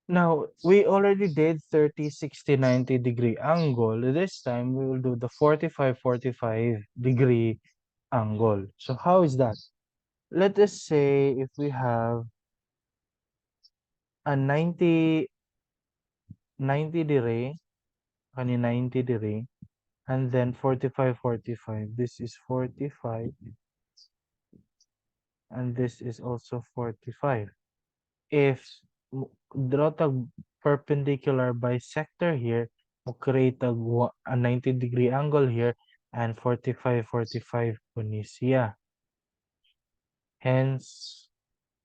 Now, we already did 30, 60, 90-degree angle. This time, we will do the 45, 45-degree angle. So how is that? Let us say if we have a 90 degree, 90 degree, and then 45, 45. This is 45, and this is also 45. If draw tag perpendicular bisector here, create a 90-degree angle here, and 45, 45 po ni siya. Hence,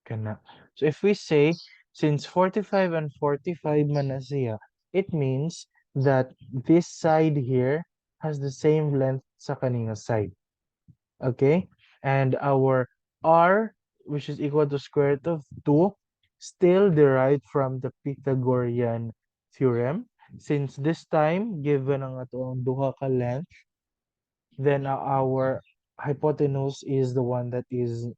kana. So if we say, since 45 and 45 man na siya, it means that this side here has the same length sa kaninga side. Okay? And our r, which is equal to square root of 2, still derived from the Pythagorean theorem. Since this time, given ang atong duha ka length, then our hypotenuse is the one that is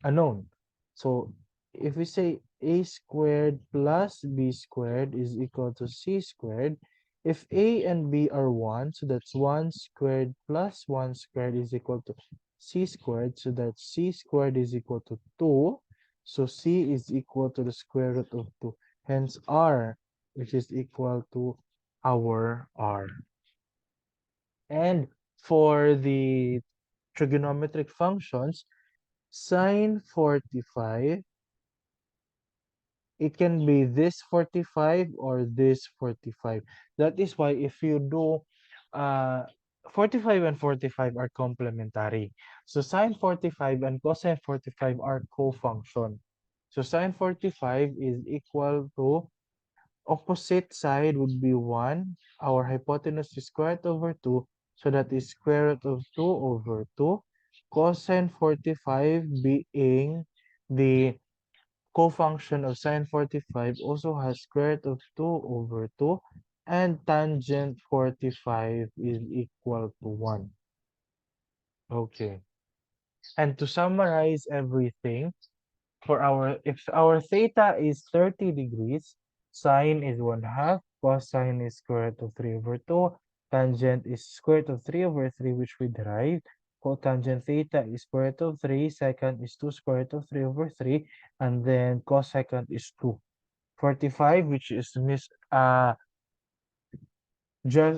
unknown. So if we say a squared plus b squared is equal to c squared, if a and b are 1, so that's 1 squared plus 1 squared is equal to c squared, so that c squared is equal to 2. So c is equal to the square root of 2. Hence r, which is equal to our r. And for the trigonometric functions, sine 45, it can be this 45 or this 45. That is why if you do 45 and 45 are complementary. So sine 45 and cosine 45 are co-function. So sine 45 is equal to opposite side would be 1. Our hypotenuse is square root over 2. So that is square root of 2 over 2. Cosine 45 being the cofunction of sine 45 also has square root of 2 over 2. And tangent 45 is equal to 1. Okay. And to summarize everything, for our if our theta is 30 degrees, sine is 1/2, cosine is square root of 3 over 2, tangent is square root of 3 over 3, which we derived. Cotangent theta is square root of 3, secant is 2 square root of 3 over 3, and then cosecant is 2. 45, which is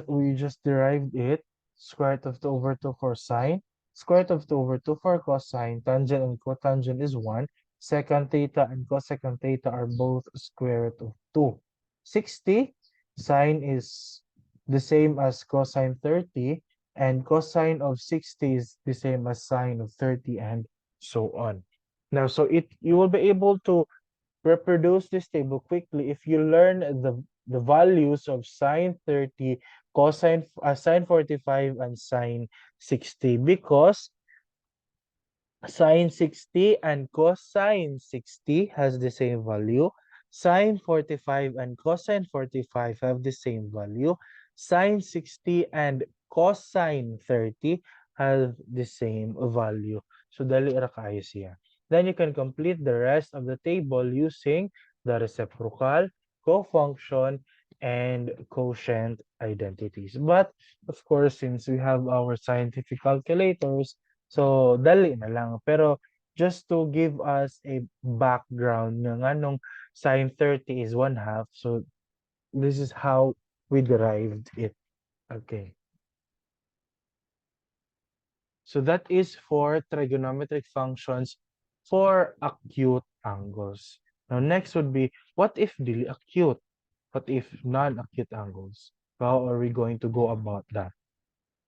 we just derived it. Square root of 2 over 2 for sine. Square root of 2 over 2 for cosine. Tangent and cotangent is 1. Secant theta and cosecant theta are both square root of 2. 60, sine is the same as cosine 30. And cosine of 60 is the same as sine of 30, and so on. Now, so you will be able to reproduce this table quickly if you learn the values of sine 30, sine 45, and sine 60, because sine 60 and cosine 60 has the same value. Sine 45 and cosine 45 have the same value. Sine 60 and cosine 30 have the same value. So, dali ra kayo siya. Then you can complete the rest of the table using the reciprocal, cofunction, and quotient identities. But, of course, since we have our scientific calculators, so dali na lang. Pero just to give us a background ng anong sine 30 is 1/2. So this is how we derived it. Okay. So that is for trigonometric functions for acute angles. Now next would be, what if dili acute? What if non-acute angles? How are we going to go about that?